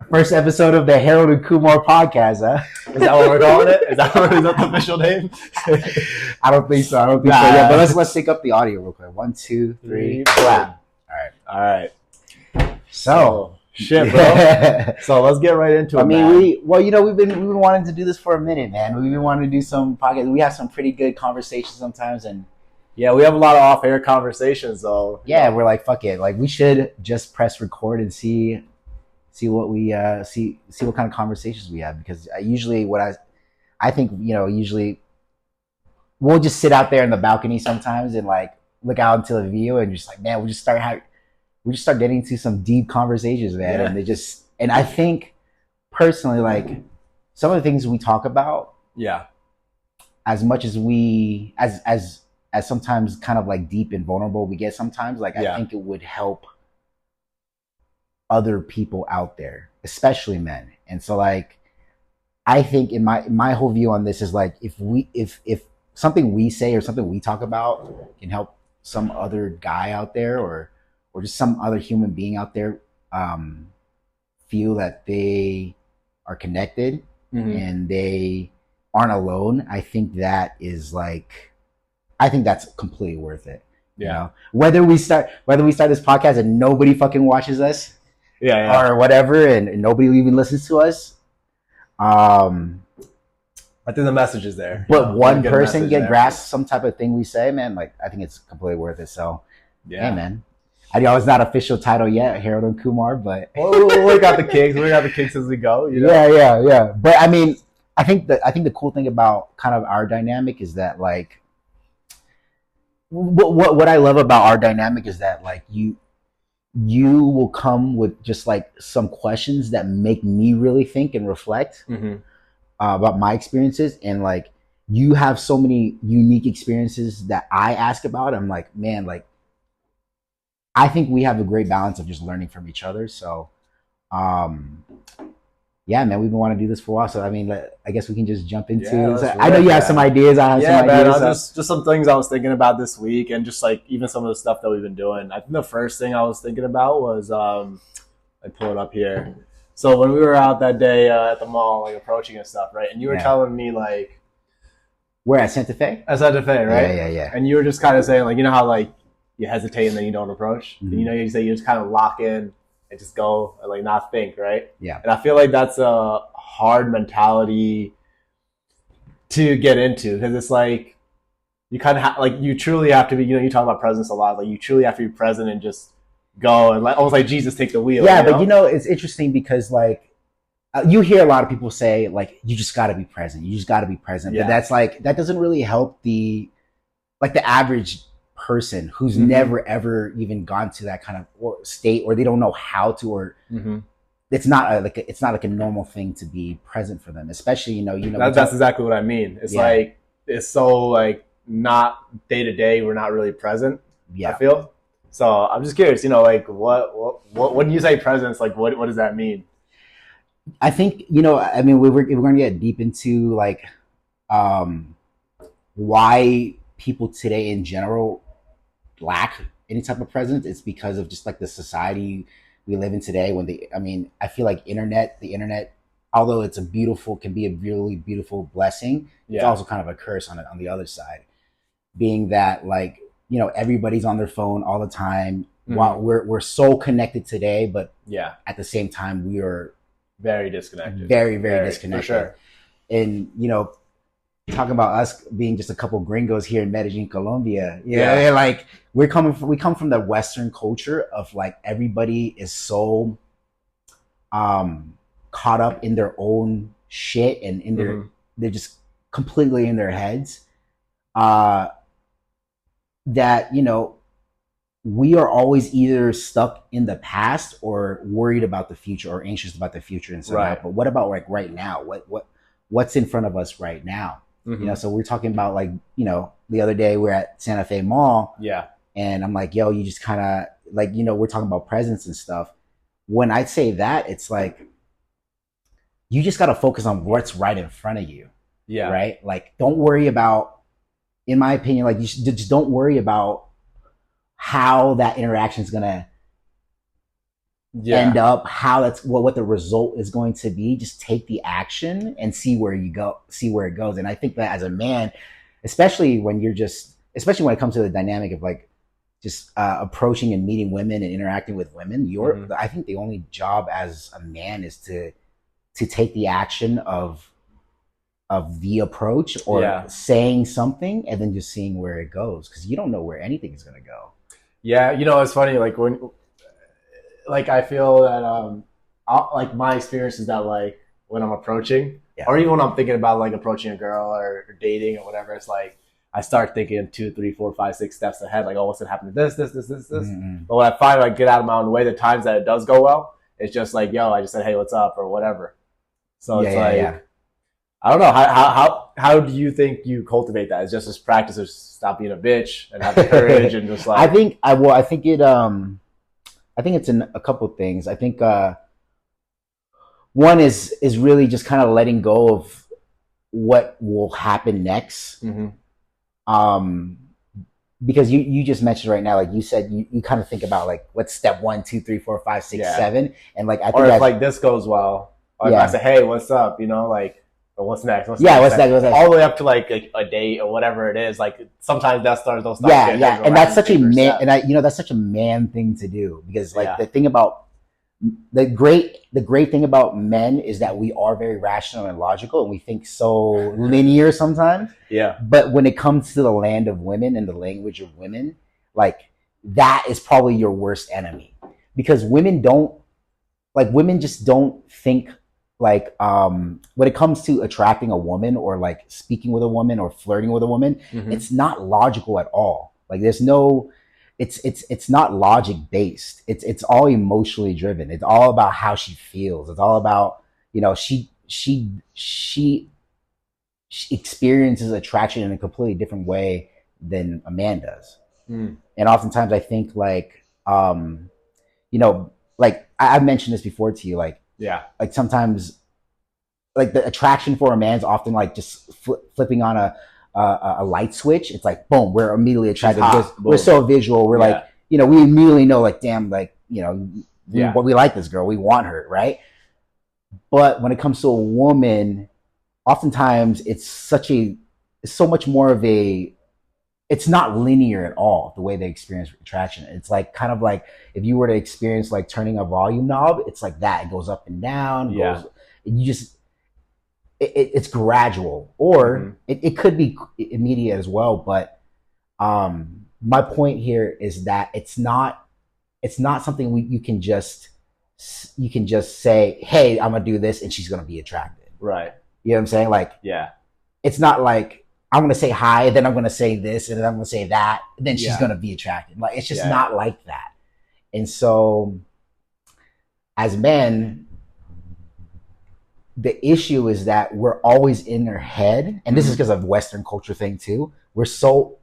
First episode of the Harold and Kumar podcast, huh? Is that what we're calling it? Is that the official name? I don't think so. Yeah, but let's sync up the audio real quick. 1, 2, 3, clap. All right. So shit, bro. So let's get right into it. I mean, we've been wanting to do this for a minute, man. We've been wanting to do some podcasts. We have some pretty good conversations sometimes, and yeah, we have a lot of off-air conversations, though. Yeah, we're like, fuck it. Like, we should just press record and see what we see what kind of conversations we have, because usually I think usually we'll just sit out there in the balcony sometimes and like look out into the view and just like, man, we just start getting into some deep conversations, man. Yeah. And I think personally, like, some of the things we talk about, as much as we as sometimes kind of like deep and vulnerable we get sometimes, like, I think it would help other people out there, especially men. And so, like, I think in my whole view on this is like, if something we say or something we talk about can help some other guy out there or just some other human being out there feel that they are connected and they aren't alone, I think that's completely worth it. You know? Whether we start this podcast and nobody fucking watches us, or whatever, and nobody even listens to us, I think the message is there. But one person grasp some type of thing we say, man, like, I think it's completely worth it. So hey, man. I know it's not official title yet, Harold and Kumar, but we got the kicks. We got the kicks as we go. You know? Yeah. But I mean, I think the cool thing about kind of our dynamic is that, like, what I love about our dynamic is that, like, you will come with just like some questions that make me really think and reflect about my experiences, and like, you have so many unique experiences that I ask about. I'm like, man, like, I think we have a great balance of just learning from each other. So yeah, man, we've been wanting to do this for a while. So I mean, I guess we can just jump into it. I know you have some ideas. I have some ideas. Just some things I was thinking about this week, and just like even some of the stuff that we've been doing. I think the first thing I was thinking about was I pull it up here. So when we were out that day at the mall, like approaching and stuff, right? And you were telling me, like, we're at Santa Fe. At Santa Fe, right? Yeah. And you were just kind of saying, like, you know how like you hesitate and then you don't approach. You know, you say you just kind of lock in and just go and like not think, right? Yeah. And I feel like that's a hard mentality to get into, because it's like you kind of like, you truly have to be, you talk about presence a lot, like you truly have to be present and just go and like almost like Jesus take the wheel. Yeah, but it's interesting because like you hear a lot of people say like, you just got to be present. You just got to be present. But that's like, that doesn't really help the average person who's never ever even gone to that kind of state, or they don't know how to, or it's not like a normal thing to be present for them, especially that's exactly what I mean. It's like, it's so like not day to day, we're not really present. I feel. So I'm just curious, like what when you say presence, like what does that mean? I think I mean, we're going to get deep into like why people today in general lack any type of presence. It's because of just like the society we live in today. I feel like the internet, although can be a really beautiful blessing, it's also kind of a curse on the other side, being that like, everybody's on their phone all the time. While we're so connected today, but at the same time we are very disconnected, very disconnected, for sure. And talking about us being just a couple gringos here in Medellin, Colombia. Like we come from the Western culture of like, everybody is so caught up in their own shit and in they're just completely in their heads. That we are always either stuck in the past or worried about the future or anxious about the future and so on. But what about like right now? What's in front of us right now? So we're talking about like, the other day we're at Santa Fe Mall. And I'm like, yo, you just kind of like, we're talking about presence and stuff. When I say that, it's like, you just got to focus on what's right in front of you. Right. Like, don't worry about, in my opinion, like, you should just don't worry about how that interaction is going to end Yeah. up, how that's what the result is going to be. Just take the action and see where you go, see where it goes. And I think that as a man, especially when you're just, especially when it comes to the dynamic of like just approaching and meeting women and interacting with women, Hmm. I think the only job as a man is to take the action of the approach or Yeah. saying something and then just seeing where it goes, because you don't know where anything is going to go. Yeah. It's funny. Like I feel that like my experience is that like when I'm approaching, Yeah. or even when I'm thinking about like approaching a girl or dating or whatever, it's like I start thinking 2, 3, 4, 5, 6 steps ahead. Like, oh, what's gonna happen to this? Mm-hmm. But when I find like get out of my own way, the times that it does go well, it's just like, yo, I just said, hey, what's up or whatever. So Yeah, it's yeah, yeah. like I don't know how do you think you cultivate that? It's just this practice of stop being a bitch and have the courage and just I like think I think it I think it's in a couple of things. I think one is really just kind of letting go of what will happen next. mm-hmm. Um, because you just mentioned right now, like you said, you kind of think about like what's step one, two, three, four, five, six, Yeah. seven, and like I Or think if as like this goes well, or if I yeah, say, hey, what's up? Like, or what's next? What's yeah, next? what's that? What's that? All the way up to like a date or whatever it is. Like sometimes that starts those start Yeah, getting yeah, into and that's such a deeper man, and steps. that's such a man thing to do, because like Yeah. the thing about the great thing about men is that we are very rational and logical, and we think so linear sometimes. Yeah. But when it comes to the land of women and the language of women, like that is probably your worst enemy, because women just don't think like when it comes to attracting a woman or like speaking with a woman or flirting with a woman, Mm-hmm. it's not logical at all. Like there's no, it's not logic based. It's all emotionally driven. It's all about how she feels. It's all about, she experiences attraction in a completely different way than a man does. Mm. And oftentimes I think like like I've mentioned this before to you, Yeah. like sometimes like the attraction for a man is often like just flipping on a light switch. It's like boom, we're immediately She's attracted because hot. we're Boom. so visual. We're like, Yeah. we immediately know, like, damn, like, Yeah. we like this girl, we want her, right? But when it comes to a woman, oftentimes it's so much more of a, it's not linear at all, the way they experience attraction. It's like kind of like if you were to experience like turning a volume knob, it's like that. It goes up and down, Yeah. goes, you just, it's gradual, or Mm-hmm. it could be immediate as well. But my point here is that it's not something you can just say, hey, I'm gonna do this and she's gonna be attracted. Right. You know what I'm saying? Like Yeah. it's not like I'm gonna say hi, then I'm gonna say this, and then I'm gonna say that, then she's Yeah. gonna be attracted. Like it's just Yeah. not like that. And so as men, the issue is that we're always in their head, and this is Mm-hmm. because of Western culture thing too. We're so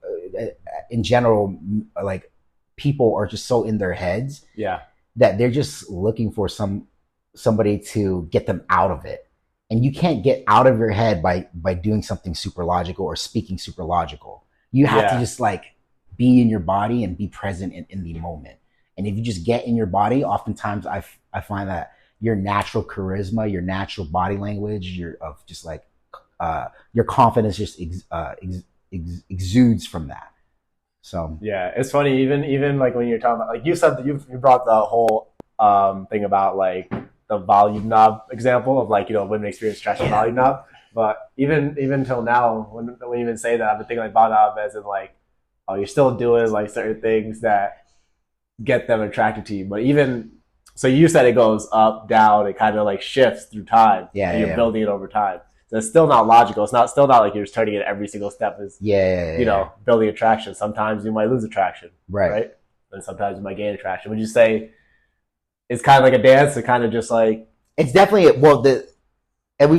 in general, like people are just so in their heads Yeah. that they're just looking for somebody to get them out of it. And you can't get out of your head by doing something super logical or speaking super logical. You have to Yeah. just like be in your body and be present in the moment. And if you just get in your body, oftentimes I find that your natural charisma, your natural body language, your of just like your confidence just exudes from that. So Yeah, it's funny. Even like when you're talking about, like you said, that you brought the whole thing about like the volume knob example of like women experience stretching yeah, volume knob. But even till now, when you even say that, I've been thinking like volume knob as in like, oh, you're still doing like certain things that get them attracted to you. But even so, you said it goes up, down. It kind of like shifts through time, yeah, and yeah, you're yeah, building it over time. So it's still not logical. It's not still not like you're just turning it every single step is yeah, yeah. building attraction. Sometimes you might lose attraction, Right. right? And sometimes you might gain attraction. Would you say it's kind of like a dance? It kind of just like It's definitely, well, and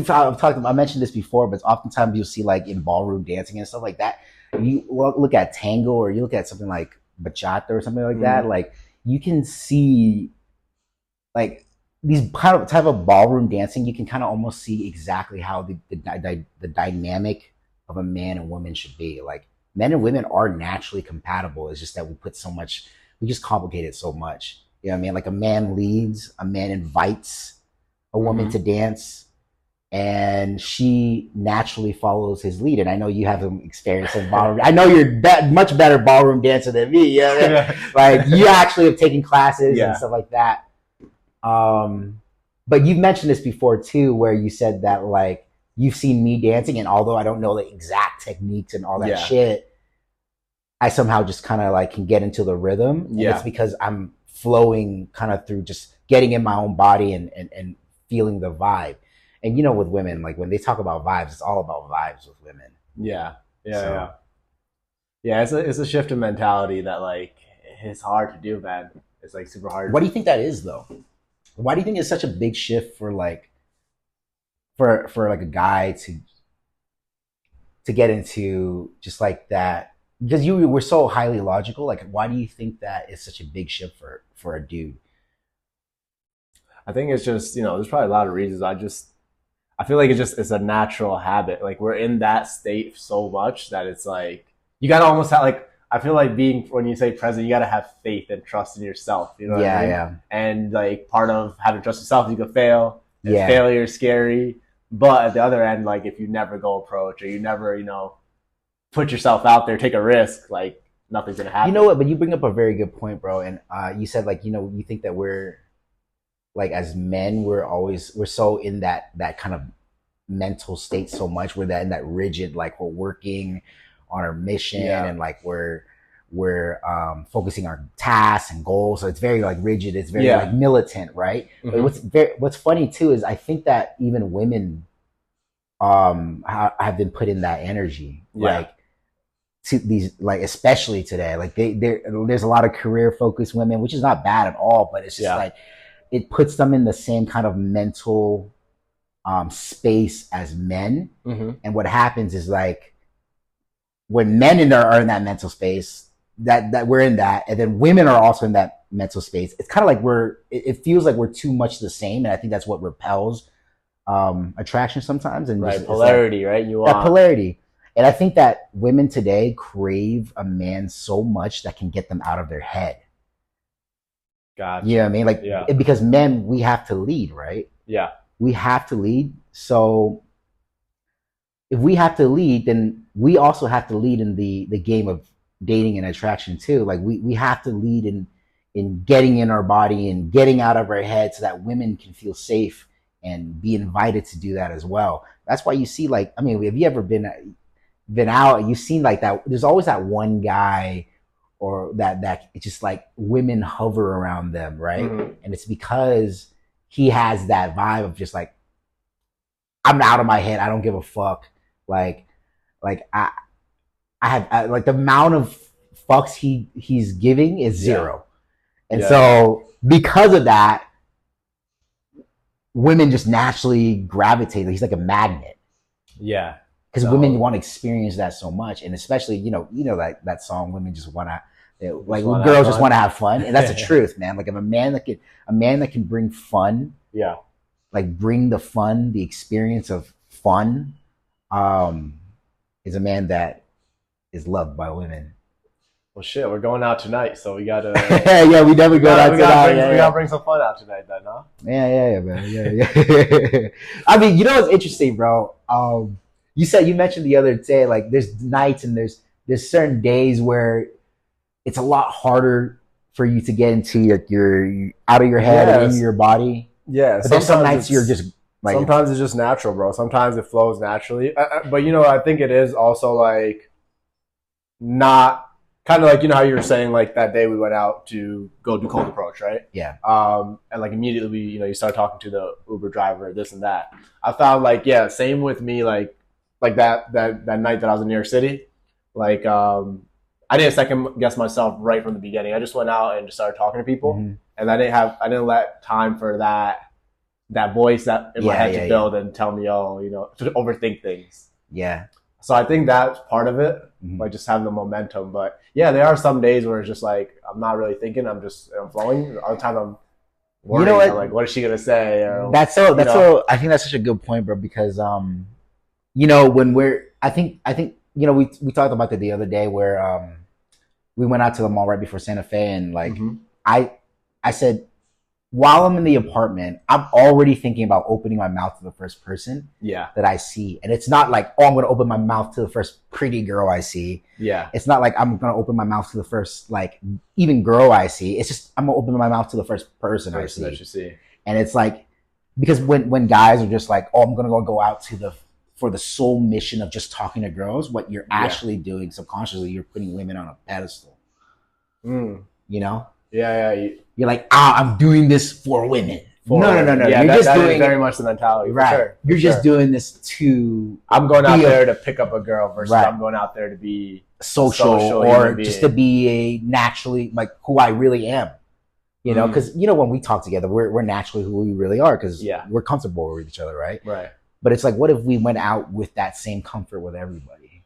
I've talked, I mentioned this before, but oftentimes you'll see like in ballroom dancing and stuff like that. You look at tango, or you look at something like bachata or something like that. mm, Like you can see like these kind of type of ballroom dancing. You can kind of almost see exactly how the dynamic of a man and woman should be. Like men and women are naturally compatible. It's just that we just complicate it so much. You know what I mean? Like a man leads, a man invites a woman to dance, and she naturally follows his lead. And I know you have some experience in ballroom. I know you're much better ballroom dancer than me. You know what I mean? Like you actually have taken classes and stuff like that. But you've mentioned this before too, where you said that like you've seen me dancing, and although I don't know the exact techniques and all that shit, I somehow just kind of like can get into the rhythm. And it's because I'm flowing kind of through just getting in my own body and feeling the vibe. And you know, with women, like when they talk about vibes, it's all about vibes with women. Yeah. It's a shift in mentality that like it's hard to do, man. It's like super hard. What do you think that is, though? Why do you think it's such a big shift for like for like a guy to get into just like that? Because you were so highly logical. Like, why do you think that is such a big shift for a dude? I think it's just, there's probably a lot of reasons. I feel like it's a natural habit. Like we're in that state so much that it's like you gotta almost have like, I feel like when you say present, you gotta have faith and trust in yourself. You know what I mean? Yeah. And like part of having trust in yourself, you could fail. And failure is scary. But at the other end, like if you never go approach or you never, put yourself out there, take a risk, like nothing's gonna happen. You know what? But you bring up a very good point, bro. And you said like, you think that we're like as men, we're so in that kind of mental state so much. We're in that rigid, like we're working on our mission and like we're focusing our tasks and goals. So it's very like rigid. It's very like militant, right? But what's funny too is I think that even women have been put in that energy, like to these, like especially today, like there's a lot of career focused women, which is not bad at all, but it's just like it puts them in the same kind of mental space as men. And what happens is like when men are in that mental space, that we're in that, and then women are also in that mental space, it's kind of like it feels like we're too much the same, and I think that's what repels attraction sometimes. And right, polarity, like, right? You want that polarity. And I think that women today crave a man so much that can get them out of their head. Gotcha. You know what I mean? Like, because men, we have to lead, right? Yeah. We have to lead. So if we have to lead, then we also have to lead in the game of dating and attraction too. Like we have to lead in getting in our body and getting out of our head so that women can feel safe and be invited to do that as well. That's why you see, like, I mean, have you ever been out and you've seen like that? There's always that one guy or that it's just like women hover around them, right? And it's because he has that vibe of just like, I'm out of my head. I don't give a fuck. Like I have like the amount of fucks he's giving is zero. And so because of that, women just naturally gravitate. He's like a magnet. Yeah. Because women want to experience that so much. And especially, that song, women just want to, like girls just want to have fun. And that's the truth, man. Like if a man that can bring fun, like bring the fun, the experience of fun, is a man that is loved by women. Well, shit, we're going out tonight, so we gotta. Yeah, we definitely go out tonight. We gotta bring some fun out tonight, then, huh? Yeah, man. Yeah. I mean, what's interesting, bro? You mentioned the other day, like there's nights and there's certain days where it's a lot harder for you to get into your out of your head and into your body. Yeah, but there's some nights you're just like. Sometimes it's just natural, bro. Sometimes it flows naturally, but I think it is also like not. Kind of like, how you were saying, like that day we went out to go do cold approach, right? Yeah. And like immediately, you start talking to the Uber driver, this and that. I found like, same with me, like that night that I was in New York City. Like, I didn't second guess myself right from the beginning. I just went out and just started talking to people, and I didn't let time for that voice that in my head to build and tell me, to overthink things. Yeah. So I think that's part of it, like just having the momentum. But there are some days where it's just like I'm not really thinking. I'm flowing. Other times I'm worrying. I'm like, what is she gonna say? Or, that's so. I think that's such a good point, bro. Because when I think we talked about that the other day where we went out to the mall right before Santa Fe, and like I I said, while I'm in the apartment, I'm already thinking about opening my mouth to the first person Yeah. that I see. And it's not like, oh, I'm going to open my mouth to the first pretty girl I see. Yeah. It's not like I'm going to open my mouth to the first, like, even girl I see. It's just, I'm going to open my mouth to the first person I see. That you see. And it's like, because when guys are just like, oh, I'm going to go out for the sole mission of just talking to girls, what you're actually doing subconsciously, you're putting women on a pedestal. You know? Yeah. You're like, I'm doing this for women. No. Yeah, you're just doing very much the mentality. Right. Sure, you're just doing this to. I'm going out there to pick up a girl versus right. I'm going out there to be social or just to be a naturally like who I really am. You know, because when we talk together, we're naturally who we really are because we're comfortable with each other, right? Right. But it's like, what if we went out with that same comfort with everybody?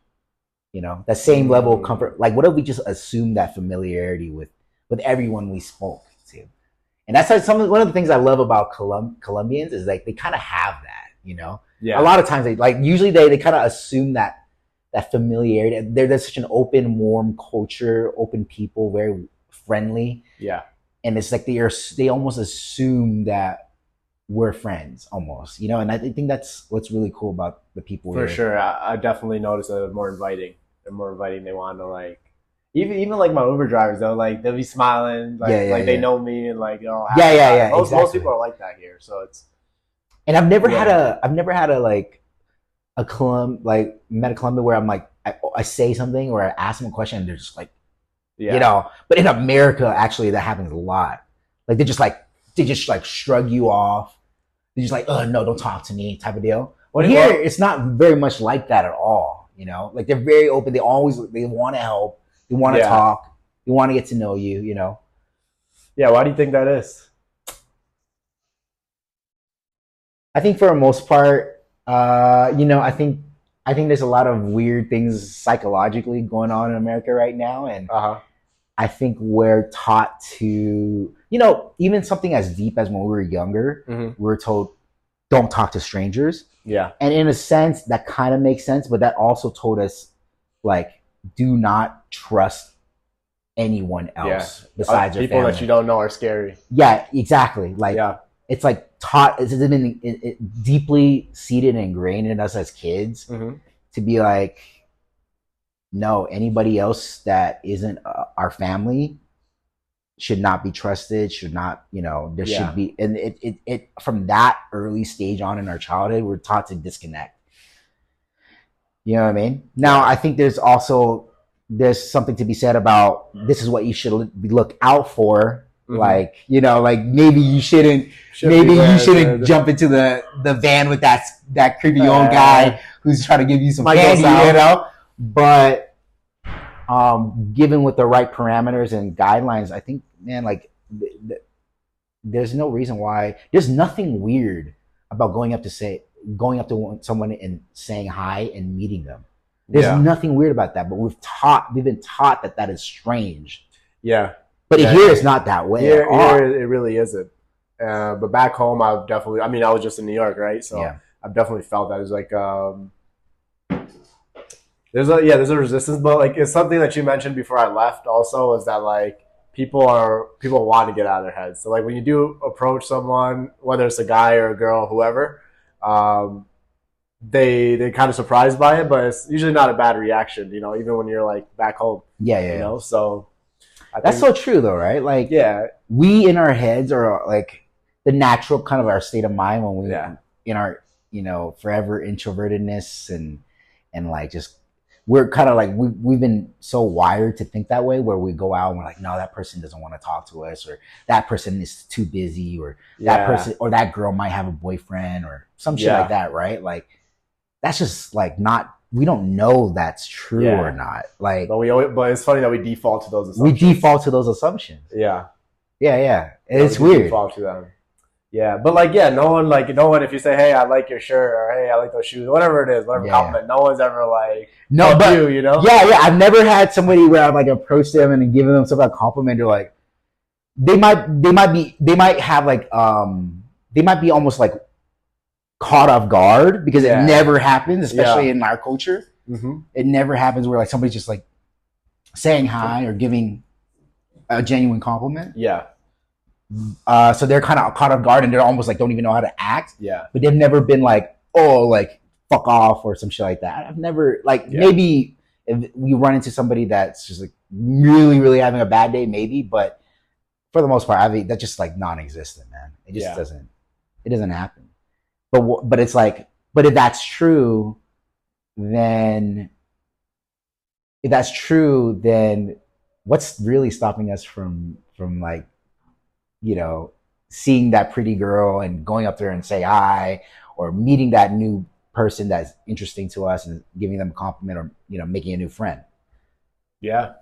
You know, that same level of comfort. Like, what if we just assumed that familiarity with everyone we spoke to? And that's like one of the things I love about Colombians is like they kind of have that, you know? Yeah. A lot of times usually they kind of assume that familiarity. There's such an open, warm culture, open people, very friendly. Yeah. And it's like they almost assume that we're friends almost, you know? And I think that's what's really cool about the people. For sure. I definitely noticed that they're more inviting. They're more inviting. They want to like, even like my Uber drivers though, like they'll be smiling, like they know me and like, Most people are like that here. So it's. And I've never had a like met a Colombian where I'm like, I say something or I ask them a question and they're just like, you know, but in America, actually, that happens a lot. Like they just shrug you off. They're just like, oh no, don't talk to me, type of deal. Well, here it's not very much like that at all. You know, like they're very open. They want to help. They want to talk. They want to get to know you. You know. Yeah. Why do you think that is? I think for the most part, I think there's a lot of weird things psychologically going on in America right now, and I think we're taught to, even something as deep as when we were younger, we were told, don't talk to strangers. Yeah. And in a sense, that kind of makes sense, but that also told us, like, do not trust anyone else besides your people family. that you don't know are scary. Yeah, exactly. Like, it's like taught, it's been deeply seated and ingrained in us as kids to be like, no, anybody else that isn't our family should not be trusted, should not, there should be, and it from that early stage on in our childhood, we're taught to disconnect. You know what I mean? Now, I think there's something to be said about this is what you should look out for. Like, maybe you shouldn't jump into the van with that creepy old guy who's trying to give you some candy, But given with the right parameters and guidelines, I think, man, like there's no reason why. There's nothing weird about going up to someone and saying hi and meeting them. There's nothing weird about that, but we've been taught that is strange. Yeah. But here it's not that way. Here it really isn't. But back home, I was just in New York, right? So I've definitely felt that. It's like, there's a resistance, but like it's something that you mentioned before I left also is that like people want to get out of their heads. So like when you do approach someone, whether it's a guy or a girl, whoever, they kind of surprised by it, but it's usually not a bad reaction, even when you're like back home. Yeah. So that's so true though, right? Like we in our heads are like the natural kind of our state of mind when we in our forever introvertedness and like just we're kind of like we've been so wired to think that way where we go out and we're like, no, that person doesn't want to talk to us, or that person is too busy, or that person or that girl might have a boyfriend or some shit like that, right? Like that's just like not, we don't know that's true or not. Like, but it's funny that we default to those assumptions. We default to those assumptions. Yeah. It's weird. Default to them. Yeah, but like, no one, if you say, hey, I like your shirt, or hey, I like those shoes, whatever it is, compliment, no one's ever like, Yeah, I've never had somebody where I've like approached them and given them some kind of compliment, or like, they might be almost like caught off guard because it never happens, especially in our culture. It never happens where like somebody's just like saying hi or giving a genuine compliment. So they're kind of caught off guard and they're almost like don't even know how to act. Yeah. But they've never been like, oh, like fuck off or some shit like that. I've never like maybe if we run into somebody that's just like really, really having a bad day, maybe, but for the most part, I mean, that's just like non-existent, man. It just it doesn't happen. But it's like, but if that's true, then what's really stopping us from like, you know, seeing that pretty girl and going up there and say hi, or meeting that new person that's interesting to us and giving them a compliment, or, you know, making a new friend. Yeah.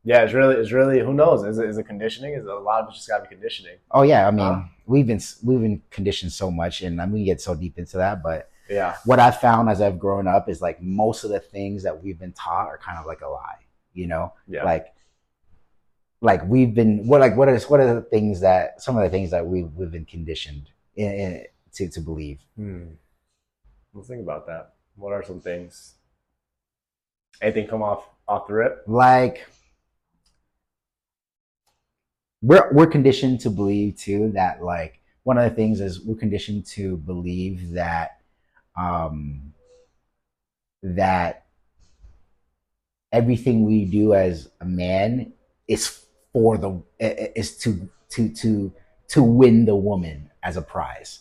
Yeah, it's really. Who knows? Is it conditioning? Is it a lot of it just got to be conditioning? Oh yeah, I mean, we've been conditioned so much, and I'm gonna get so deep into that. But yeah, what I've found as I've grown up is like most of the things that we've been taught are kind of like a lie. You know, like we've been what are the things that some of the things that we've been conditioned to believe. Let's think about that. What are some things? Anything come off the rip? Like, we're conditioned to believe too that, like, one of the things is we're conditioned to believe that that everything we do as a man is to win the woman as a prize,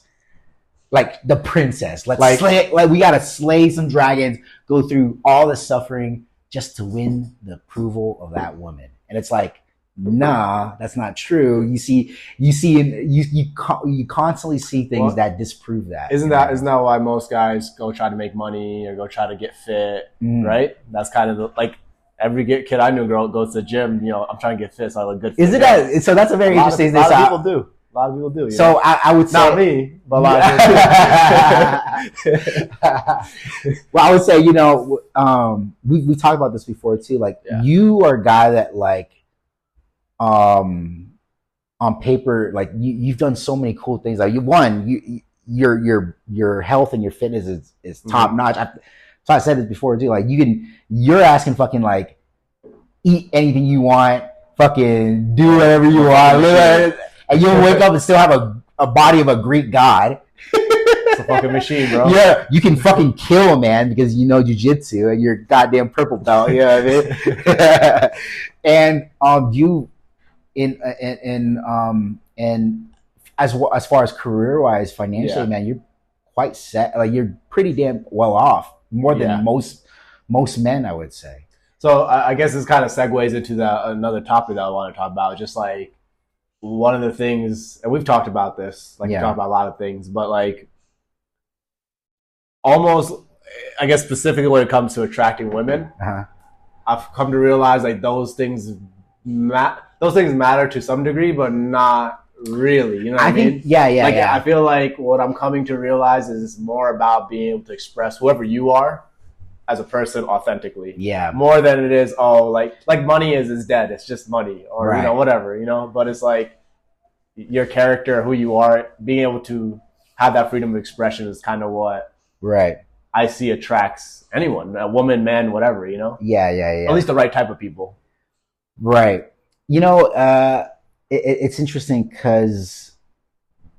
like the princess. Like we gotta slay some dragons, go through all the suffering just to win the approval of that woman. And it's like, nah, that's not true. You constantly see things that disprove that. Isn't that why most guys go try to make money or go try to get fit, right? That's kind of like every kid I knew goes to the gym. You know, I'm trying to get fit, so I look good. Isn't that so? That's a very interesting thing. A lot of people do. A lot of people do. So I would say, not me, but a lot of people do. Well, I would say, you know, we talked about this before too. Like, you are a guy that, like, on paper, like you've done so many cool things. Like, your health and your fitness is top notch. So I said this before too. Like, you're asking fucking, like, eat anything you want, fucking do whatever you want, and you'll wake up and still have a body of a Greek god. It's a fucking machine, bro. Yeah, you can fucking kill a man because you know jujitsu and you're goddamn purple belt. You know what I mean? And you and as far as career wise, financially, man, you're quite set. Like, you're pretty damn well off, more than most men, I would say. So I guess this kind of segues into another topic that I want to talk about. Just like, one of the things, and we've talked about this, like, we talked about a lot of things, but like, almost, I guess specifically when it comes to attracting women, I've come to realize, like, those things matter to some degree, but not really. You know what I mean? Yeah. I feel like what I'm coming to realize is more about being able to express whoever you are as a person authentically. Yeah. More than it is, like money is dead. It's just money, or you know, whatever, you know. But it's like your character, who you are, being able to have that freedom of expression is kind of what I see attracts anyone, a woman, man, whatever, you know. Yeah. At least the right type of people. Right. You know, it's interesting because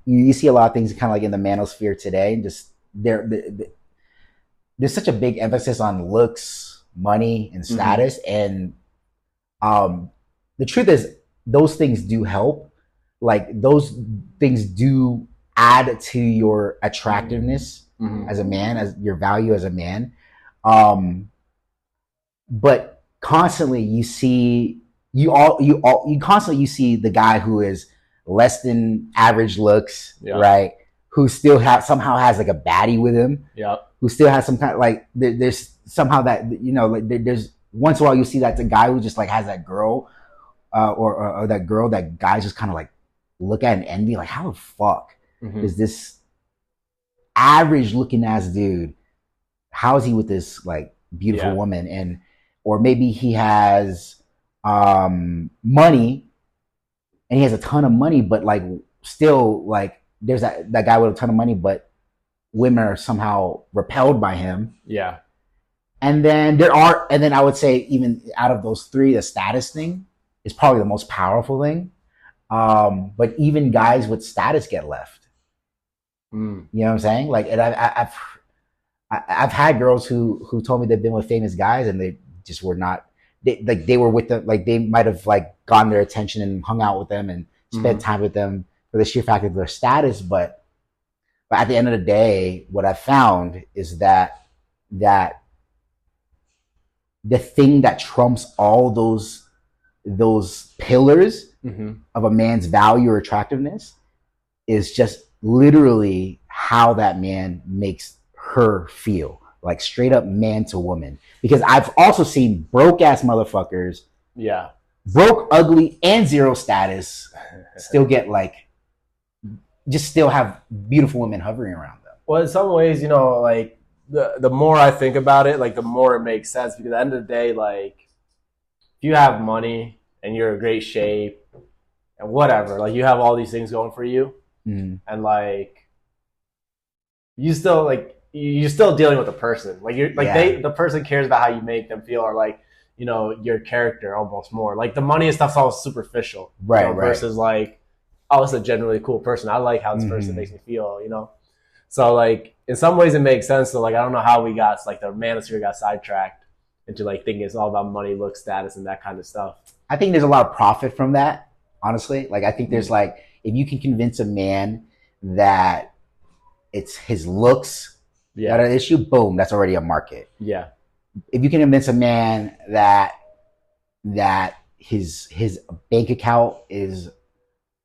you see a lot of things kind of like in the manosphere today, and just there's such a big emphasis on looks, money, and status. And the truth is, those things do help. Like, those things do add to your attractiveness as a man, as your value as a man. But constantly you see you constantly see the guy who is less than average looks, right? Who still somehow has like a baddie with him. Yeah. Who still has some kind of, like, there's somehow that, you know, like, there's once in a while you see that the guy who just like has that girl, or that girl that guys just kind of like look at and envy, like, how the fuck is this average looking ass dude, how is he with this, like, beautiful woman? And or maybe he has money, and he has a ton of money, but, like, still, like, there's that guy with a ton of money, but women are somehow repelled by him. Yeah. And then I would say, even out of those three, the status thing is probably the most powerful thing. But even guys with status get left. Mm. You know what I'm saying? Like, and I've had girls who told me they've been with famous guys and they just were not. They were with them, like they might have like gotten their attention and hung out with them and spent time with them for the sheer fact of their status. But at the end of the day, what I found is that the thing that trumps all those pillars of a man's value or attractiveness is just literally how that man makes her feel, like straight up man to woman. Because I've also seen broke ass motherfuckers, Yeah. broke, ugly, and zero status, still get like, just still have beautiful women hovering around them. Well, in some ways, like the more I think about it, like the more it makes sense because at the end of the day, like if you have money and you're in great shape and whatever, like you have all these things going for you, and like you're still dealing with a person. Like you're like the person cares about how you make them feel or like, your character almost more. Like the money and stuff's all superficial. Right. Versus like, oh, it's a genuinely cool person. I like how this person makes me feel, So like in some ways it makes sense. So like I don't know how we got like the manosphere got sidetracked into like thinking it's all about money, look, status, and that kind of stuff. I think there's a lot of profit from that, honestly. Like I think there's like, if you can convince a man that it's his looks that are an issue, boom, that's already a market. Yeah. If you can convince a man that his bank account is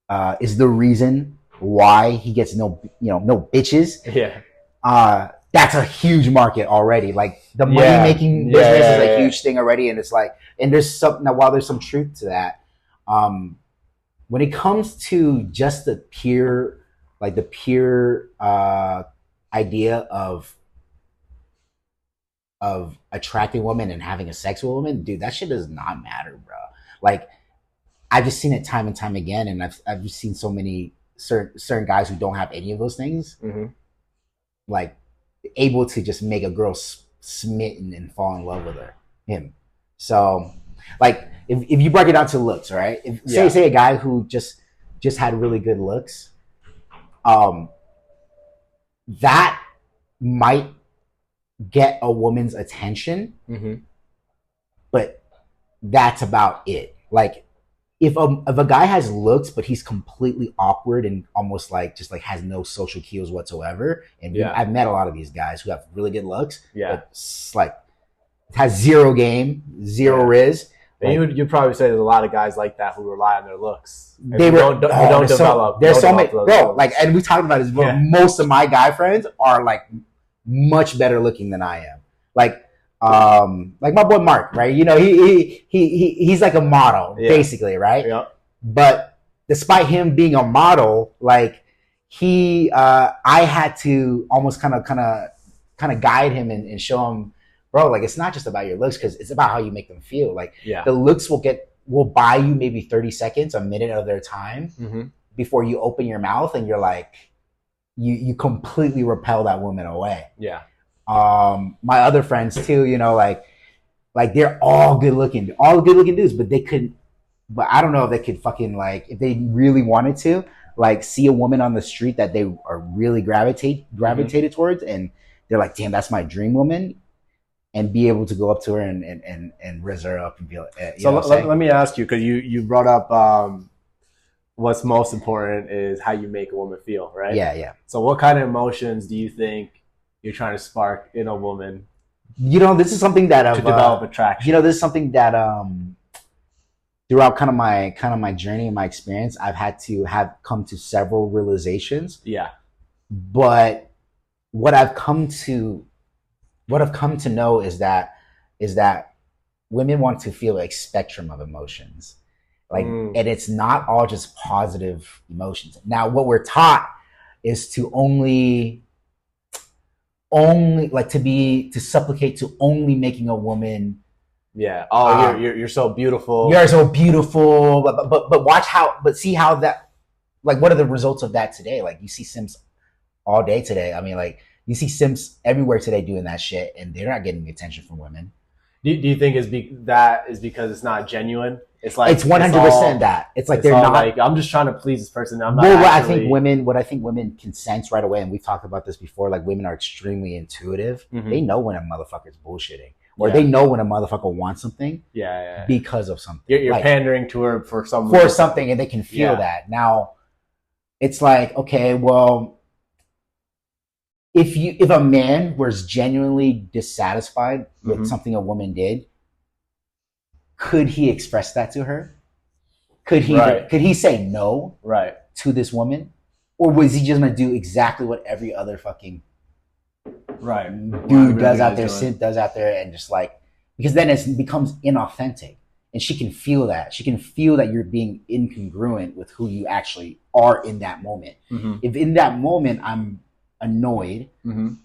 the reason why he gets no bitches. Yeah. That's a huge market already. Like the money making business is a huge thing already. And it's like, and there's some, now while there's some truth to that, when it comes to just the pure idea of attracting women and having a sex with women, dude, that shit does not matter, bro. Like I've just seen it time and time again, and I've just seen so many certain guys who don't have any of those things, like able to just make a girl smitten and fall in love with him. So, like if you break it down to looks, right? Say a guy who just had really good looks, that might get a woman's attention, but that's about it. Like if a guy has looks but he's completely awkward and almost like just like has no social cues whatsoever, and I've met a lot of these guys who have really good looks, but like has zero game, zero riz. And you'd probably say there's a lot of guys like that who rely on their looks. Don't develop. There's so many, bro. Like, and we talked about this. But most of my guy friends are like much better looking than I am. Like my boy Mark, right? He's like a model, basically, right? Yeah. But despite him being a model, like I had to almost kind of guide him and show him, bro, like it's not just about your looks, because it's about how you make them feel. Like the looks will buy you maybe 30 seconds, a minute of their time before you open your mouth and you're like, you completely repel that woman away. Yeah. My other friends too, like they're all good looking dudes, but I don't know if they could fucking, like, if they really wanted to, like, see a woman on the street that they are really gravitated towards, and they're like, damn, that's my dream woman, and be able to go up to her and raise her up and be like, so let me ask you, because you brought up what's most important is how you make a woman feel, right? Yeah. So what kind of emotions do you think you're trying to spark in a woman? This is something that to develop attraction. This is something that throughout kind of my journey and my experience, I've had to have come to several realizations. Yeah. But what I've come to know is that women want to feel a spectrum of emotions. Like, and it's not all just positive emotions. Now, what we're taught is to only like to supplicate to only making a woman. Yeah. Oh, you're so beautiful. You're so beautiful. But see how that, like, what are the results of that today? Like, you see simps all day today. I mean, like, you see simps everywhere today doing that shit, and they're not getting the attention from women. Do you think that is because it's not genuine? It's like it's 100% that. It's like it's they're all not like I'm just trying to please this person. I'm not well, actually. what I think women can sense right away, and we've talked about this before, like women are extremely intuitive. They know when a motherfucker's bullshitting. Or they know when a motherfucker wants something because of something. You're like, pandering to her for some for something, and they can feel that. Now, it's like, okay, well, if a man was genuinely dissatisfied with something a woman did, could he express that to her? Could he say no to this woman? Or was he just gonna do exactly what every other fucking dude does out there, synth does out there, and just like, because then it becomes inauthentic, and she can feel that. She can feel that you're being incongruent with who you actually are in that moment. If in that moment I'm annoyed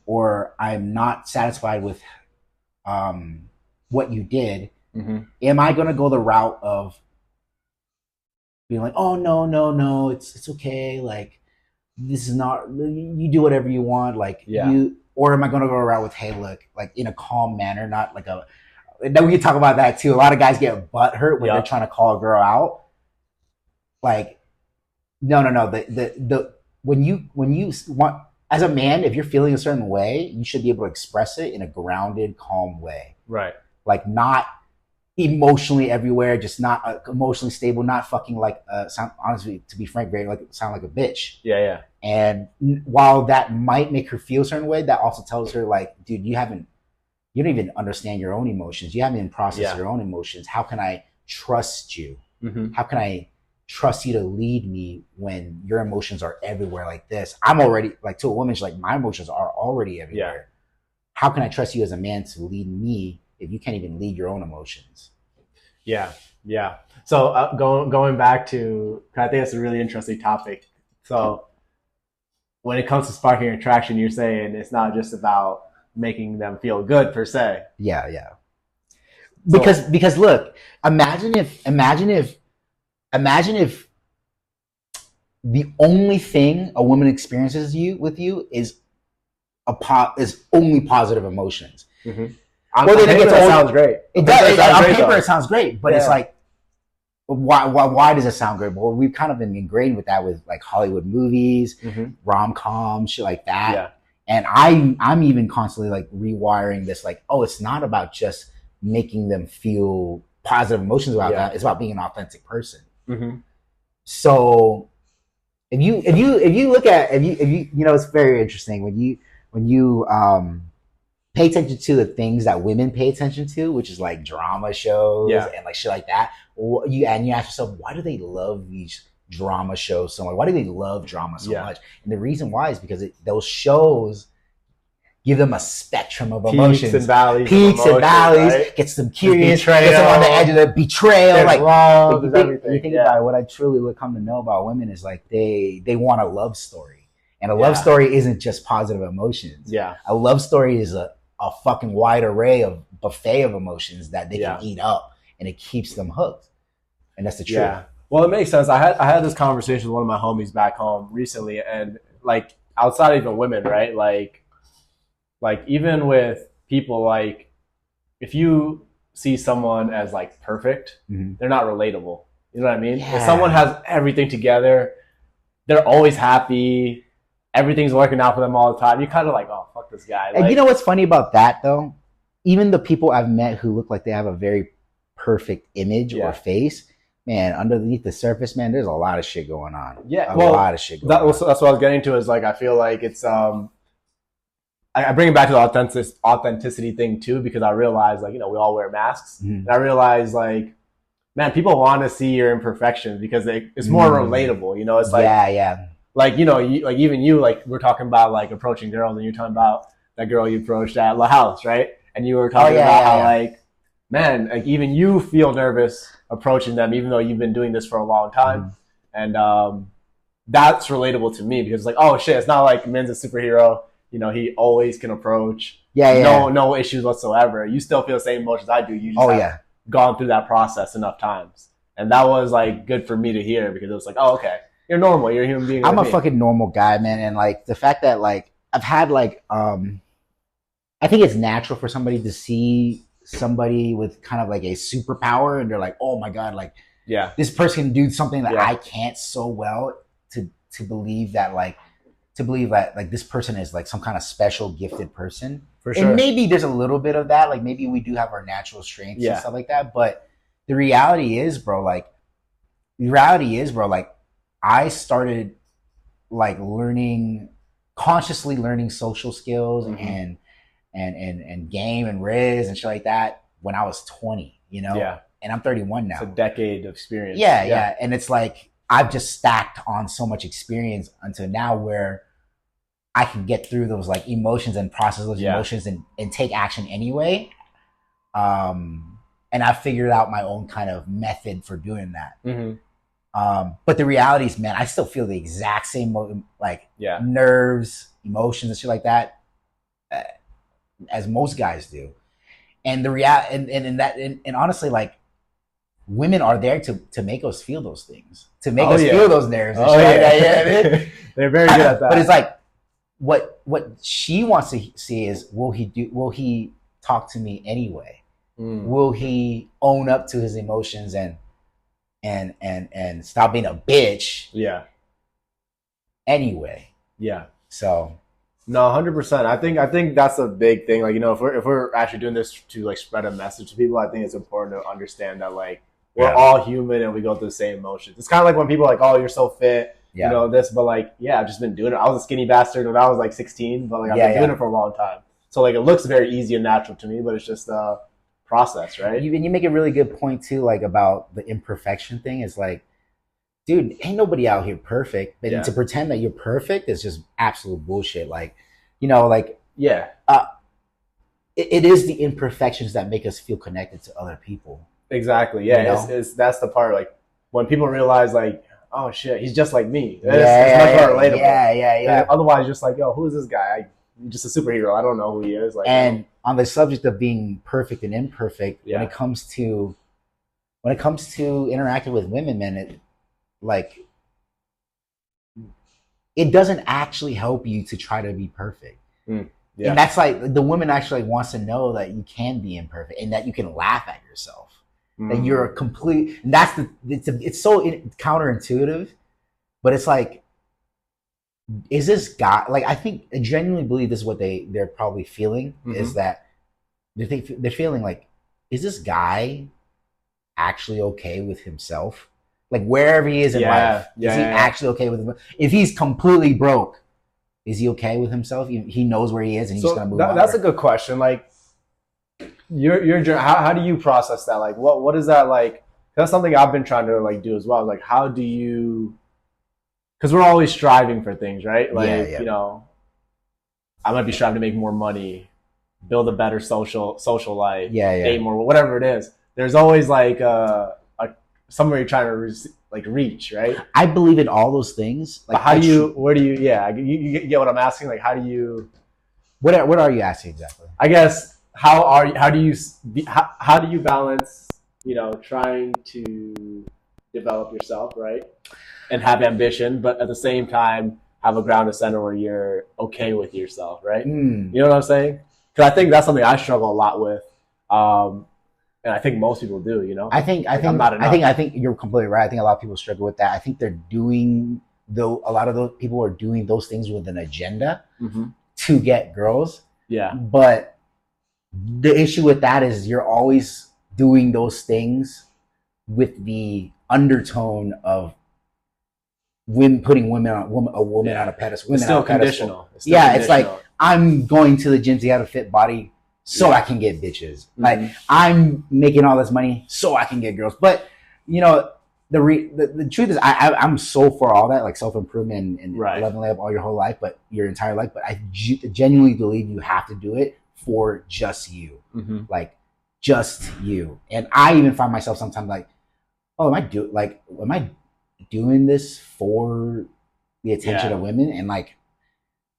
or I'm not satisfied with what you did, am I gonna go the route of being like, oh no, it's okay, like this is not, you do whatever you want, like you, or am I gonna go around with, hey, look, like in a calm manner, not like a, then we can talk about that too. A lot of guys get butt hurt when they're trying to call a girl out. Like, no. When you want, as a man, if you're feeling a certain way, you should be able to express it in a grounded, calm way. Right. Like not emotionally everywhere, just not emotionally stable, not fucking like sound, honestly, to be frank, very like sound like a bitch. Yeah. And while that might make her feel a certain way, that also tells her like, dude, you don't even understand your own emotions. You haven't even processed your own emotions. How can I trust you? How can I trust you to lead me when your emotions are everywhere like this? I'm already, like, to a woman, she's like, my emotions are already everywhere. How can I trust you as a man to lead me if you can't even lead your own emotions? Yeah. So going back to, I think that's a really interesting topic. So when it comes to sparking attraction, you're saying it's not just about making them feel good per se. Yeah. Because look, imagine if the only thing a woman experiences with you is only positive emotions. On paper, that sounds great. It does. On paper, it sounds great, but it's like, why does it sound great? Well, we've kind of been ingrained with that with like Hollywood movies, rom-coms, shit like that. Yeah. And I'm even constantly like rewiring this, like, oh, it's not about just making them feel positive emotions about that. It's about being an authentic person. So if you look at, it's very interesting when you pay attention to the things that women pay attention to, which is like drama shows and like shit like that. And you ask yourself, why do they love these drama shows so much? Why do they love drama so much? And the reason why is because those shows give them a spectrum of emotions. Peaks and valleys. Right? Gets them curious, gets them on the edge of the betrayal. Like, love, you think about it, what I truly come to know about women is like they want a love story. And a love story isn't just positive emotions. A love story is a fucking wide array of buffet of emotions that they can eat up, and it keeps them hooked. And that's the truth. Well, it makes sense. I had this conversation with one of my homies back home recently, and like outside of even women, right? Like even with people, like if you see someone as like perfect, they're not relatable. You know what I mean? If someone has everything together, they're always happy, everything's working out for them all the time, you're kind of like, oh, fuck this guy. And you know what's funny about that though? Even the people I've met who look like they have a very perfect image or face, man, underneath the surface, man, there's a lot of shit going on. A lot of shit going on. That's what I was getting to, is like, I feel like it's I bring it back to the authenticity thing too, because I realize, like, we all wear masks, and I realize, like, man, people want to see your imperfections because it's more relatable. It's like, like, like even you, like, we're talking about like approaching girls, and you're talking about that girl you approached at La House, right? And you were talking about how like, man, like even you feel nervous approaching them, even though you've been doing this for a long time, and that's relatable to me, because it's like, oh shit, it's not like Min's a superhero. He always can approach. No issues whatsoever. You still feel the same emotions I do. You just have gone through that process enough times. And that was like good for me to hear, because it was like, oh, okay, you're normal. You're a human being. I'm a fucking normal guy, man. And like the fact that like I've had like, I think it's natural for somebody to see somebody with kind of like a superpower, and they're like, oh my God, like Yeah. This person can do something that Yeah. I can't so well to believe that like this person is like some kind of special gifted person. For sure. And maybe there's a little bit of that. Like maybe we do have our natural strengths and stuff like that. But the reality is, bro, like I started like consciously learning social skills and game and riz and shit like that when I was 20, you know? Yeah. And I'm 31 now. It's a decade of experience. Yeah. And it's like I've just stacked on so much experience until now where I can get through those like emotions and process those emotions and take action anyway. And I figured out my own kind of method for doing that. But the reality is, man, I still feel the exact same nerves, emotions, and shit like that as most guys do. And and honestly, like women are there to make us feel those things, to make us feel those nerves. And shit like that. They're very good at that. But it's like what she wants to see is will he talk to me anyway? Will he own up to his emotions and stop being a bitch? Yeah. Anyway. Yeah. So. No, 100%. I think that's a big thing. Like, you know, if we're actually doing this to like spread a message to people, I think it's important to understand that like we're all human and we go through the same emotions. It's kind of like when people are like, oh, you're so fit, you know this, but like, I've just been doing it. I was a skinny bastard when I was like 16, but like I've been doing it for a long time. So like it looks very easy and natural to me, but it's just a process, right? You make a really good point too, like about the imperfection thing. Is like, dude, ain't nobody out here perfect. But to pretend that you're perfect is just absolute bullshit. Like, you know, like it is the imperfections that make us feel connected to other people. Exactly. Yeah, you know? That's the part. Like when people realize, like, oh shit, he's just like me. It's much more relatable. Yeah. Otherwise, just like, yo, who is this guy? I'm just a superhero. I don't know who he is. Like, and on the subject of being perfect and imperfect, when it comes to interacting with women, man, it doesn't actually help you to try to be perfect. And that's like the woman actually wants to know that you can be imperfect and that you can laugh at yourself. That you're a complete. And it's so counterintuitive, but it's like, is this guy like? I genuinely believe this is what they're probably feeling is that they're feeling like, is this guy actually okay with himself? Like wherever he is in life, is he actually okay with himself? If he's completely broke, is he okay with himself? He knows where he is and he's just gonna move on. That's a good question. Like, how do you process that? Like, what is that like? That's something I've been trying to like do as well. Like, how do you? Because we're always striving for things, right? Like, you know, I might be striving to make more money, build a better social life, date more, whatever it is. There's always like somewhere you're trying to reach, right? I believe in all those things. Like, where do you? Yeah, you get what I'm asking. Like, how do you? What are you asking exactly? I guess how do you balance, you know, trying to develop yourself, right, and have ambition, but at the same time have a ground to center where you're okay with yourself, right? You know what I'm saying? Because I think that's something I struggle a lot with. And I think most people do, you know. I think you're completely right. I think a lot of people struggle with that. I think a lot of those people are doing those things with an agenda to get girls. Yeah. But the issue with that is you're always doing those things with the undertone of putting a woman on a pedestal. It's still conditional. It's like, I'm going to the gym to have a fit body so I can get bitches. Like, I'm making all this money so I can get girls. But, you know, the truth is I'm so for all that, like self-improvement and leveling up all your whole life, but your entire life. But I genuinely believe you have to do it for just you. Like, just you. And I even find myself sometimes like, oh, am I doing this for the attention of women? And like,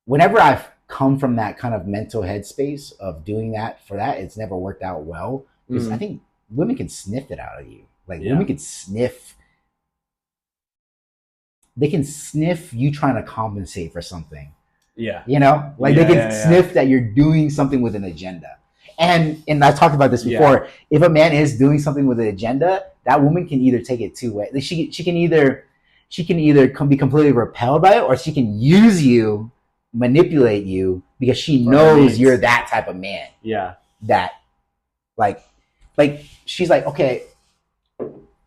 whenever I've come from that kind of mental headspace of doing that for that, it's never worked out well, because I think women can sniff it out of you. Like, women can sniff. They can sniff you trying to compensate for something. Yeah. You know, like they can sniff that you're doing something with an agenda. And I talked about this before. If a man is doing something with an agenda, that woman can either take it two ways. Like she can either be completely repelled by it, or she can use you, manipulate you, because she knows you're that type of man. Yeah. That like she's like, okay,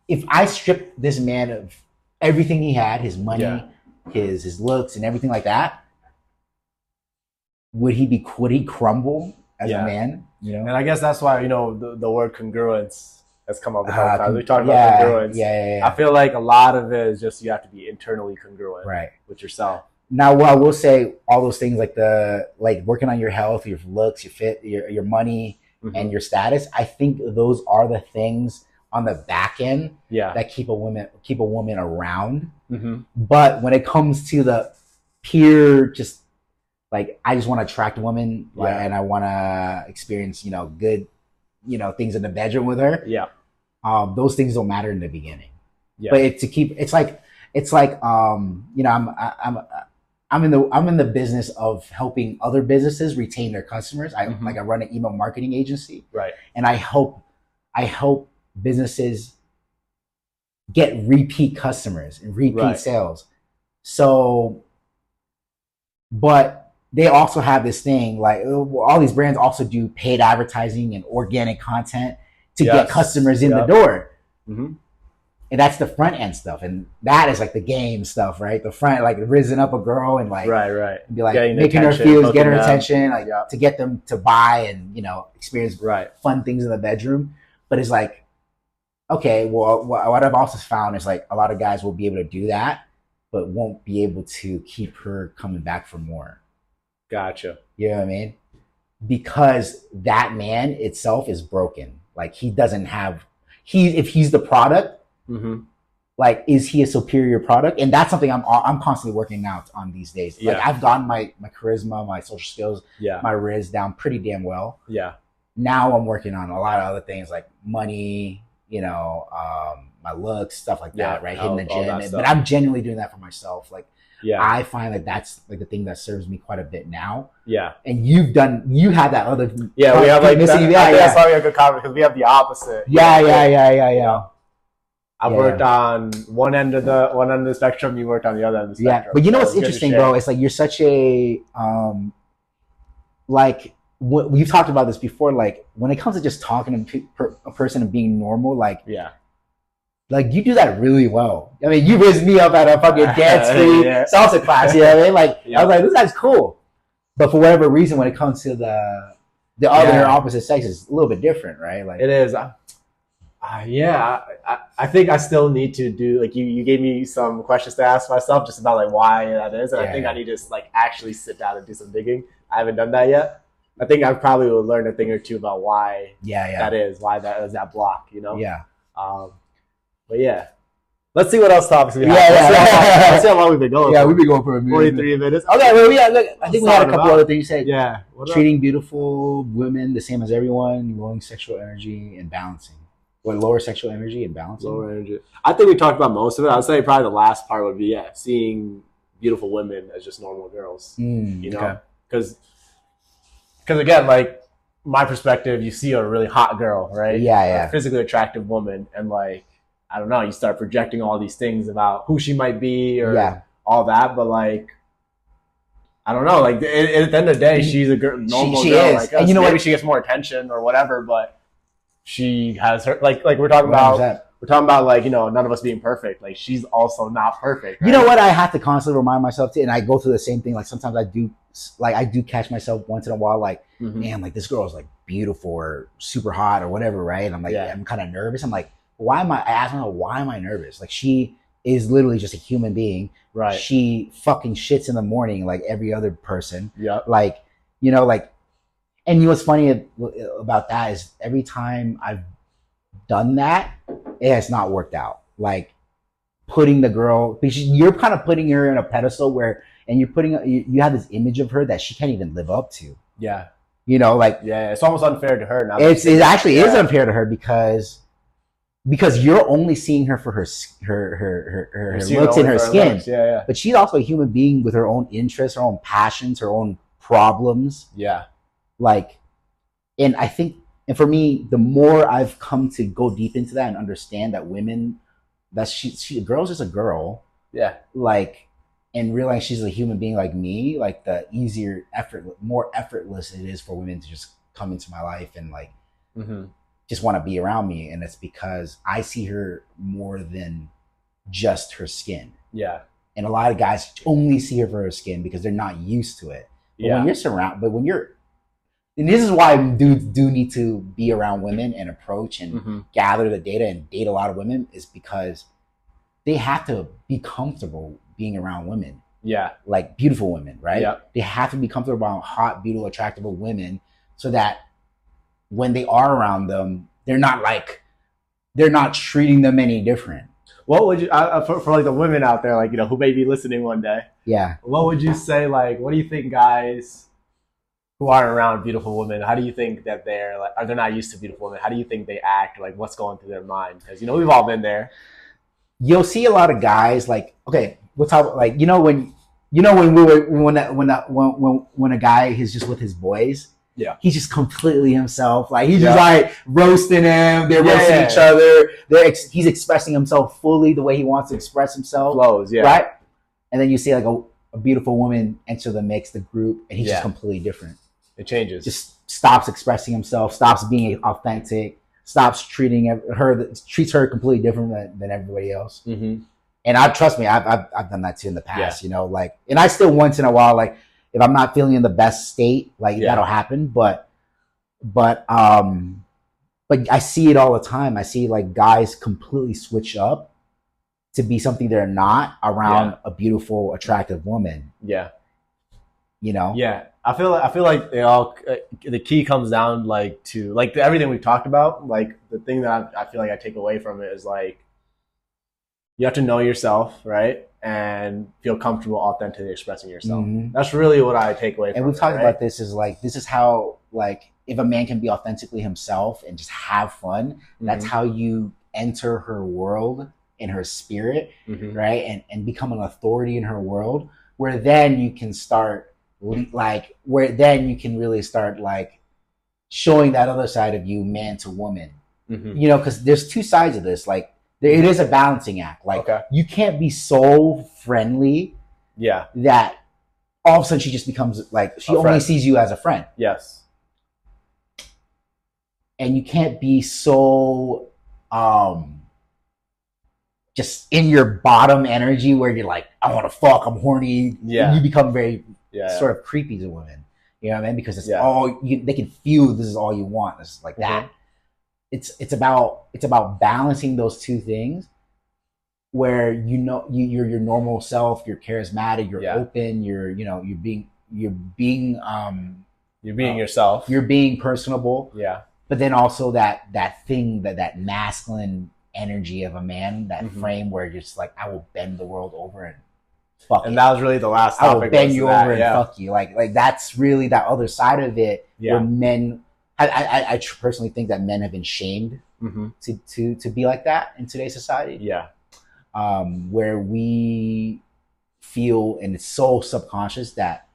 if I strip this man of everything he had, his money, his looks, and everything like that, would he crumble as a man? You know? And I guess that's why, you know, the word congruence has come up a couple times. We talked about congruence. Yeah. I feel like a lot of it is just you have to be internally congruent with yourself. Now, what I will say, all those things like working on your health, your looks, your fit, your money, and your status, I think those are the things on the back end that keep a woman around. But when it comes to the pure, just like, I just want to attract a woman, and I want to experience, you know, good, you know, things in the bedroom with her. Those things don't matter in the beginning. But it's like you know, I'm in the business of helping other businesses retain their customers. I run an email marketing agency, and I help businesses get repeat customers and repeat sales. So, but they also have this thing, like, all these brands also do paid advertising and organic content to get customers in the door. And that's the front end stuff, and that is like the game stuff, right? The front, like raising up a girl and like be like making her feel, get her attention, like to get them to buy and, you know, experience fun things in the bedroom. But it's like, okay, well, what I've also found is like a lot of guys will be able to do that, but won't be able to keep her coming back for more. Gotcha. You know what I mean? Because that man itself is broken. Like, he doesn't have, if he's the product, like, is he a superior product? And that's something I'm constantly working out on these days. Like, I've gotten my charisma, my social skills, my riz down pretty damn well. Now I'm working on a lot of other things like money, you know, my looks, stuff like that, right? Hitting the gym. But I'm genuinely doing that for myself. Like, I find that that's like the thing that serves me quite a bit now. And you have that other. We have like that. That's probably a good comment, because we have the opposite. I worked on one end of the spectrum. You worked on the other end of the spectrum. But you know what's interesting, bro? It's like, you're such a like, we've talked about this before. Like, when it comes to just talking to a person and being normal, like like, you do that really well. I mean, you raised me up at a fucking dance-free salsa class. You know what I mean? Like, I was like, this guy's cool. But for whatever reason, when it comes to the other opposite sex, is a little bit different, right? Like, it is. I think I still need to do, like, you gave me some questions to ask myself just about like why that is, and I think I need to like actually sit down and do some digging. I haven't done that yet. I think I probably will learn a thing or two about why that is, why that is that block, you know? But let's see what else topics we have. Let's see how long we've been going. We've been going for a minute. 43 minutes. Okay, well, look, I think we had a couple other things you said. Treating up? Beautiful women the same as everyone, lowering sexual energy and balancing. Lower sexual energy and balancing? Lower energy. I think we talked about most of it. I would say probably the last part would be, seeing beautiful women as just normal girls. You know? Because again, like, my perspective, you see a really hot girl, right? A physically attractive woman, and like, I don't know, you start projecting all these things about who she might be or all that, but like, I don't know, like, at the end of the day, she's a normal she girl is. like us. And you know maybe what? she gets more attention or whatever, but she has her, like we're talking about 100%. We're talking about, like, you know, none of us being perfect. Like, she's also not perfect. Right? You know what? I have to constantly remind myself to, and I go through the same thing. Like, sometimes I do catch myself once in a while, like, man, like, this girl is like beautiful or super hot or whatever, right? And I'm like, I'm kind of nervous. I'm like, I ask myself, why am I nervous? Like, she is literally just a human being. Right. She fucking shits in the morning like every other person. Yeah. Like, you know, like, and you know what's funny about that is every time I've done that, it has not worked out. Like, putting the girl, because you're kind of putting her in a pedestal where, and you have this image of her that she can't even live up to. Yeah. You know, like, it's almost unfair to her now. It actually is unfair to her because you're only seeing her for her looks and her skin. Yeah. But she's also a human being with her own interests, her own passions, her own problems. Yeah. Like, and I think And for me, the more I've come to go deep into that and understand that women, that she a girl's just a girl, Yeah. like, and realize she's a human being like me, like the more effortless it is for women to just come into my life and like just want to be around me. And it's because I see her more than just her skin. Yeah. And a lot of guys only see her for her skin because they're not used to it. But when you're, and this is why dudes do need to be around women and approach and gather the data and date a lot of women, is because they have to be comfortable being around women. Yeah. Like beautiful women, right? Yeah. They have to be comfortable around hot, beautiful, attractive women, so that when they are around them, they're not treating them any different. What would you, for like the women out there, like, you know, who may be listening one day? Yeah. What would you say, like, what do you think guys who aren't around beautiful women, how do you think that they're like, are they not used to beautiful women? How do you think they act? Like, what's going through their mind? Because, you know, we've all been there. You'll see a lot of guys like, okay, we'll talk like, when a guy is just with his boys, yeah, he's just completely himself. Like he's just like roasting him. They're roasting each other. He's expressing himself fully the way he wants to express himself. Flows, yeah. Right? And then you see like a beautiful woman enter the mix, the group, and he's just completely different. It changes. Just stops expressing himself, stops being authentic, stops treating her, treats her completely different than everybody else. Mm-hmm. And trust me, I've done that too in the past, you know, like, and I still once in a while, like, if I'm not feeling in the best state, like that'll happen. But I see it all the time. I see like guys completely switch up to be something they're not around a beautiful, attractive woman. Yeah. You know? Yeah. I feel like they all, the key comes down like to like everything we've talked about. Like the thing that I feel like I take away from it is like, you have to know yourself, right? And feel comfortable authentically expressing yourself. Mm-hmm. That's really what I take away from it. And we've talked about this, is like, this is how, like, if a man can be authentically himself and just have fun, that's how you enter her world and her spirit, right? And become an authority in her world, where then you can start, like, really start, like, showing that other side of you, man to woman. You know, because there's two sides of this. Like, it is a balancing act. Like, you can't be so friendly that all of a sudden she just becomes like, she only sees you as a friend. Yes. And you can't be so just in your bottom energy where you're like, I want to fuck, I'm horny. Yeah. You become very sort of creepy to women. You know what I mean? Because it's they can feel this is all you want. It's like that. It's about balancing those two things, where you're your normal self, you're charismatic, you're open, you're being yourself, you're being personable, but then also that thing, that masculine energy of a man, that frame where you're just like, I will bend the world over and fuck and that was really the last topic. I will bend you over and fuck you, like that's really that other side of it, where men, I personally think that men have been shamed to be like that in today's society. Yeah. Where we feel, and it's so subconscious, that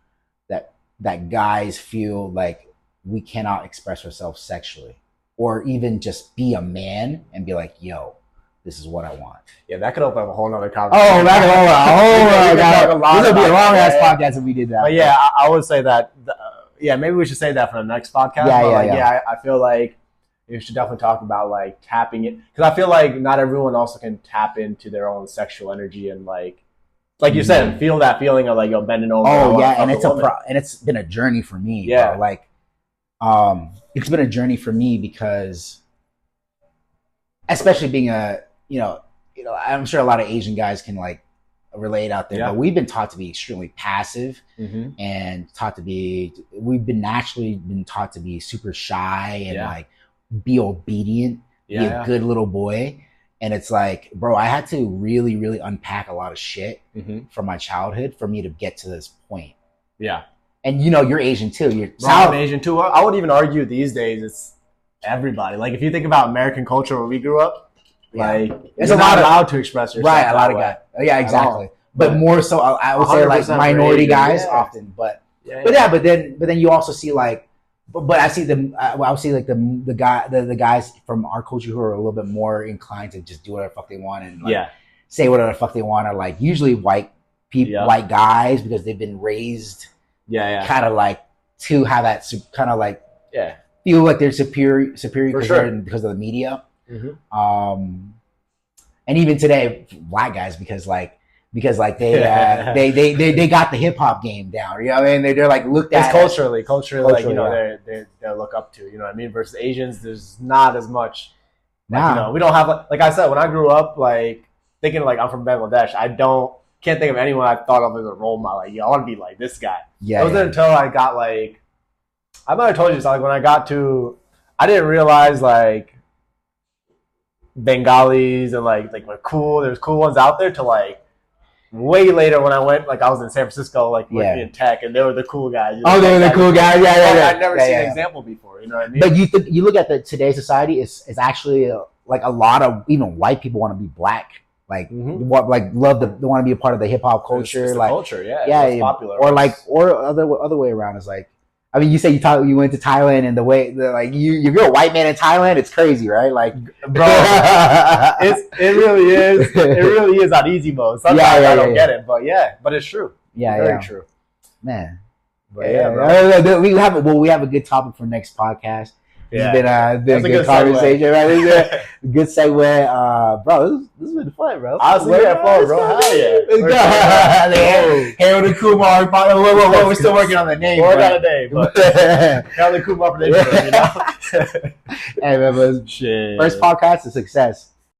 guys feel like we cannot express ourselves sexually, or even just be a man and be like, yo, this is what I want. Yeah, that could open up a whole nother conversation. Oh, that could this would be a long ass podcast if we did that. But yeah, I would say that. Maybe we should say that for the next podcast. I feel like you should definitely talk about like tapping it, because I feel like not everyone also can tap into their own sexual energy and like you said, feel that feeling of like, yo, bending over. Oh yeah, and it's been a journey for me. Yeah, bro. Like it's been a journey for me, because especially being I'm sure a lot of Asian guys can like relate out there, but we've been taught to be extremely passive, and we've been naturally been taught to be super shy and like be obedient, be a good little boy. And it's like, bro, I had to really, really unpack a lot of shit from my childhood for me to get to this point. Yeah. And you're Asian too. I'm Asian too. I would even argue these days it's everybody. Like if you think about American culture where we grew up, like you're not allowed to express yourself. Right, a lot of guys. Yeah, exactly. But more so, I would say like minority guys often. But then you also see like but I see them. I would see like the guys from our culture who are a little bit more inclined to just do whatever the fuck they want and like, say whatever the fuck they want are like usually white people, white guys because they've been raised, kind of like to have that kind of like feel like they're superior because of the media. Mm-hmm. And even today, black guys because they got the hip hop game down. You know what I mean? They're like looked at culturally, like you know they look up to. You know what I mean? Versus Asians, there's not as much. Like, you know, we don't have like I said when I grew up, like thinking like I'm from Bangladesh. Can't think of anyone I thought of as a role model. Like, yo, I want to be like this guy. Yeah. It wasn't until I got like I might have told you this. Like when I got to, I didn't realize like Bengalis and like were cool. There's cool ones out there to like way later when I went, like I was in San Francisco, like working in tech, and they were the cool guys. You know, they were the cool guys. Yeah. I'd never seen an example before. You know what I mean? But you look at today's society, it's actually like a lot of even white people want to be black. Like they want to be a part of the hip hop culture. It's like culture, it's popular. Or other way around is like. I mean, you say you went to Thailand, and if you're a white man in Thailand, it's crazy, right? Like, bro, it really is. It really is on easy mode. Sometimes I don't get it, but it's true. Very true, man. But bro. we have a good topic for next podcast. It's been a good conversation, right? Good segue, bro. This has been fun, bro. Honestly, fun, bro. Hell yeah. Let's go. Harold and Kumar. Whoa, we're still working on the name. We're on a name, but Harold and Kumar for the intro, you know? Hey, man, first podcast is a success.